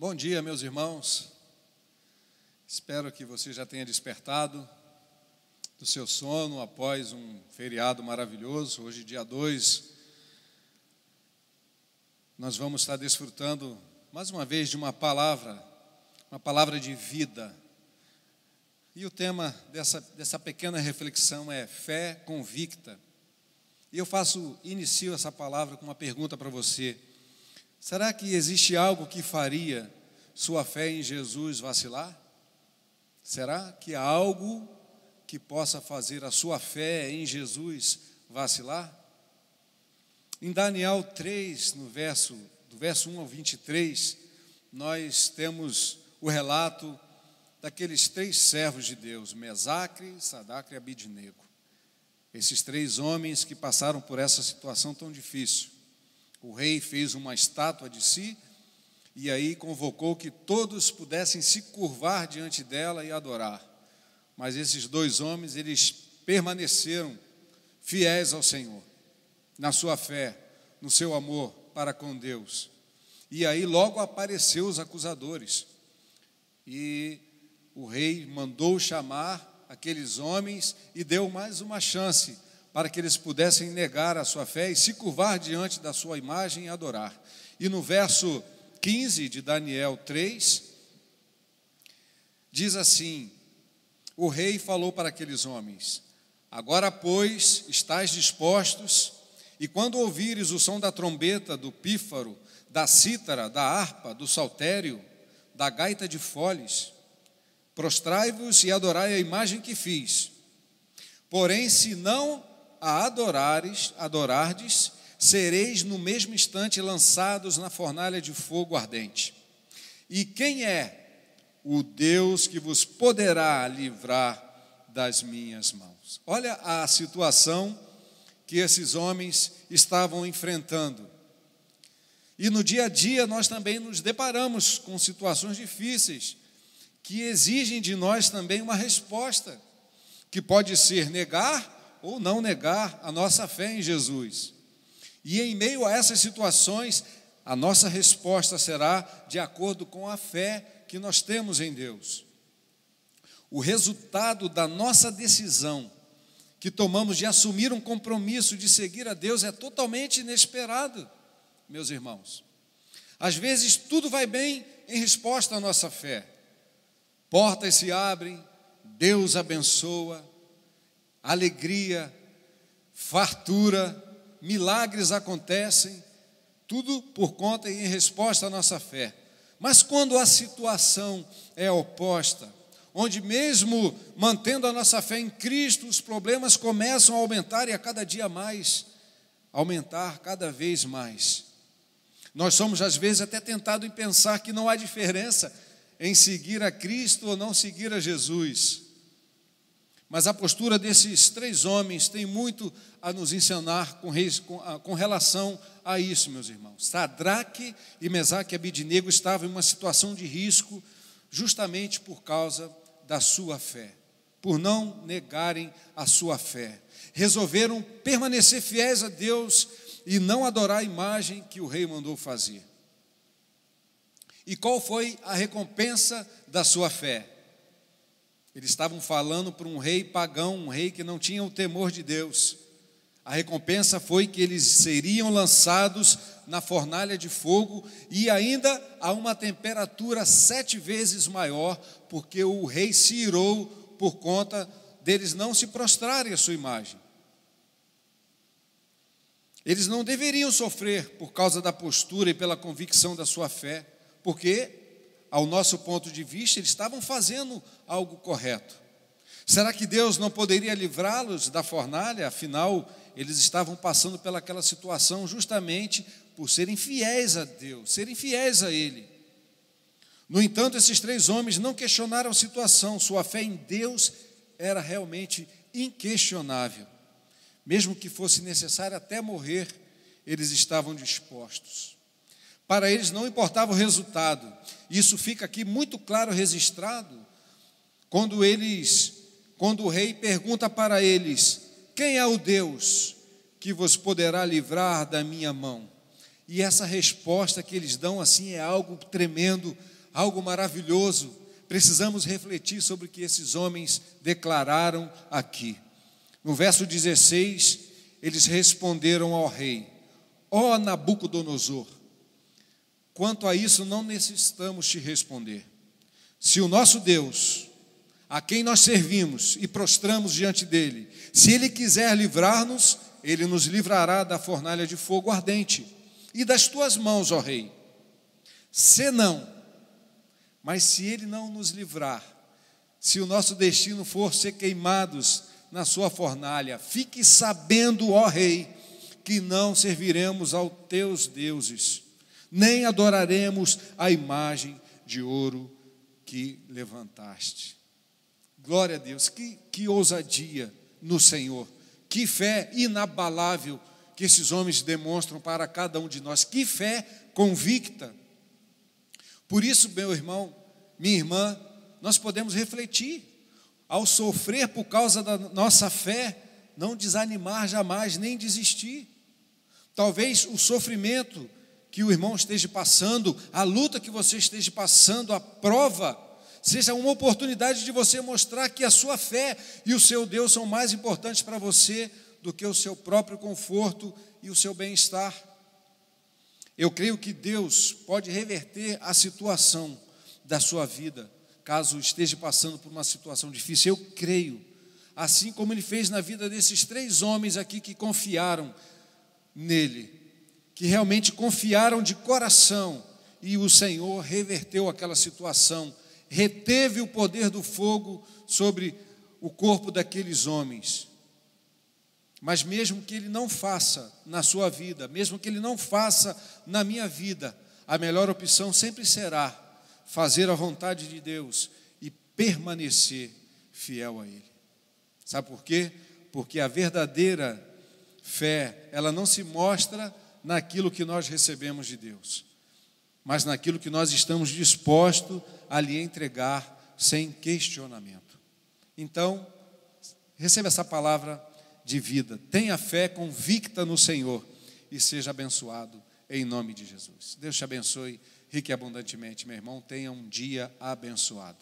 Bom dia, meus irmãos. Espero que você já tenha despertado do seu sono após um feriado maravilhoso. Hoje, dia 2, nós vamos estar desfrutando mais uma vez de uma palavra de vida. E o tema dessa pequena reflexão é fé convicta. E eu inicio essa palavra com uma pergunta para você. Será que existe algo que faria sua fé em Jesus vacilar? Será que há algo que possa fazer a sua fé em Jesus vacilar? Em Daniel 3, do verso 1 ao 23, nós temos o relato daqueles 3 servos de Deus, Mesaque, Sadraque e Abidnego. Esses 3 homens que passaram por essa situação tão difícil. O rei fez uma estátua de si e aí convocou que todos pudessem se curvar diante dela e adorar. Mas esses 2 homens, eles permaneceram fiéis ao Senhor, na sua fé, no seu amor para com Deus. E aí logo apareceu os acusadores. E o rei mandou chamar aqueles homens e deu mais uma chance para que eles pudessem negar a sua fé e se curvar diante da sua imagem e adorar. E no verso 15 de Daniel 3, diz assim: o rei falou para aqueles homens: agora, pois, estáis dispostos, e quando ouvires o som da trombeta, do pífaro, da cítara, da harpa, do saltério, da gaita de foles, prostrai-vos e adorai a imagem que fiz. Porém, se não a adorardes, sereis no mesmo instante lançados na fornalha de fogo ardente. E quem é o Deus que vos poderá livrar das minhas mãos? Olha a situação que esses homens estavam enfrentando. E no dia a dia nós também nos deparamos com situações difíceis que exigem de nós também uma resposta, que pode ser negar ou não negar a nossa fé em Jesus. E em meio a essas situações, a nossa resposta será de acordo com a fé que nós temos em Deus. O resultado da nossa decisão que tomamos de assumir um compromisso de seguir a Deus é totalmente inesperado, meus irmãos. Às vezes tudo vai bem em resposta à nossa fé. Portas se abrem, Deus abençoa, alegria, fartura, milagres acontecem, tudo por conta e em resposta à nossa fé. Mas quando a situação é oposta, onde mesmo mantendo a nossa fé em Cristo, os problemas começam a aumentar e a cada dia mais, aumentar cada vez mais. Nós somos às vezes até tentados em pensar que não há diferença em seguir a Cristo ou não seguir a Jesus. Mas a postura desses 3 homens tem muito a nos ensinar com relação a isso, meus irmãos. Sadraque e Mesaque e Abidnego estavam em uma situação de risco justamente por causa da sua fé, por não negarem a sua fé. Resolveram permanecer fiéis a Deus e não adorar a imagem que o rei mandou fazer. E qual foi a recompensa da sua fé? Eles estavam falando para um rei pagão, um rei que não tinha o temor de Deus. A recompensa foi que eles seriam lançados na fornalha de fogo e ainda a uma temperatura 7 vezes maior, porque o rei se irou por conta deles não se prostrarem à sua imagem. Eles não deveriam sofrer por causa da postura e pela convicção da sua fé, porque, ao nosso ponto de vista, eles estavam fazendo algo correto. Será que Deus não poderia livrá-los da fornalha? Afinal, eles estavam passando pelaquela situação justamente por serem fiéis a Deus, serem fiéis a Ele. No entanto, esses 3 homens não questionaram a situação, sua fé em Deus era realmente inquestionável. Mesmo que fosse necessário até morrer, eles estavam dispostos. Para eles não importava o resultado. Isso fica aqui muito claro registrado quando o rei pergunta para eles: quem é o Deus que vos poderá livrar da minha mão? E essa resposta que eles dão assim é algo tremendo, algo maravilhoso. Precisamos refletir sobre o que esses homens declararam aqui. No verso 16, eles responderam ao rei: ó Nabucodonosor, quanto a isso não necessitamos te responder. Se o nosso Deus, a quem nós servimos e prostramos diante dele, se ele quiser livrar-nos, ele nos livrará da fornalha de fogo ardente e das tuas mãos, ó rei. Se não, mas se ele não nos livrar, se o nosso destino for ser queimados na sua fornalha, fique sabendo, ó rei, que não serviremos aos teus deuses, nem adoraremos a imagem de ouro que levantaste. Glória a Deus, que ousadia no Senhor, que fé inabalável que esses homens demonstram para cada um de nós, que fé convicta. Por isso, meu irmão, minha irmã, nós podemos refletir, ao sofrer por causa da nossa fé, não desanimar jamais, nem desistir. Talvez o sofrimento que o irmão esteja passando, a luta que você esteja passando, a prova, seja uma oportunidade de você mostrar que a sua fé e o seu Deus são mais importantes para você do que o seu próprio conforto e o seu bem-estar. Eu creio que Deus pode reverter a situação da sua vida, caso esteja passando por uma situação difícil. Eu creio, assim como Ele fez na vida desses 3 homens aqui que confiaram nele, que realmente confiaram de coração, e o Senhor reverteu aquela situação, reteve o poder do fogo sobre o corpo daqueles homens. Mas mesmo que Ele não faça na sua vida, mesmo que Ele não faça na minha vida, a melhor opção sempre será fazer a vontade de Deus e permanecer fiel a Ele. Sabe por quê? Porque a verdadeira fé, ela não se mostra naquilo que nós recebemos de Deus, mas naquilo que nós estamos dispostos a lhe entregar sem questionamento. Então, receba essa palavra de vida, tenha fé convicta no Senhor e seja abençoado em nome de Jesus. Deus te abençoe rica e abundantemente, meu irmão, tenha um dia abençoado.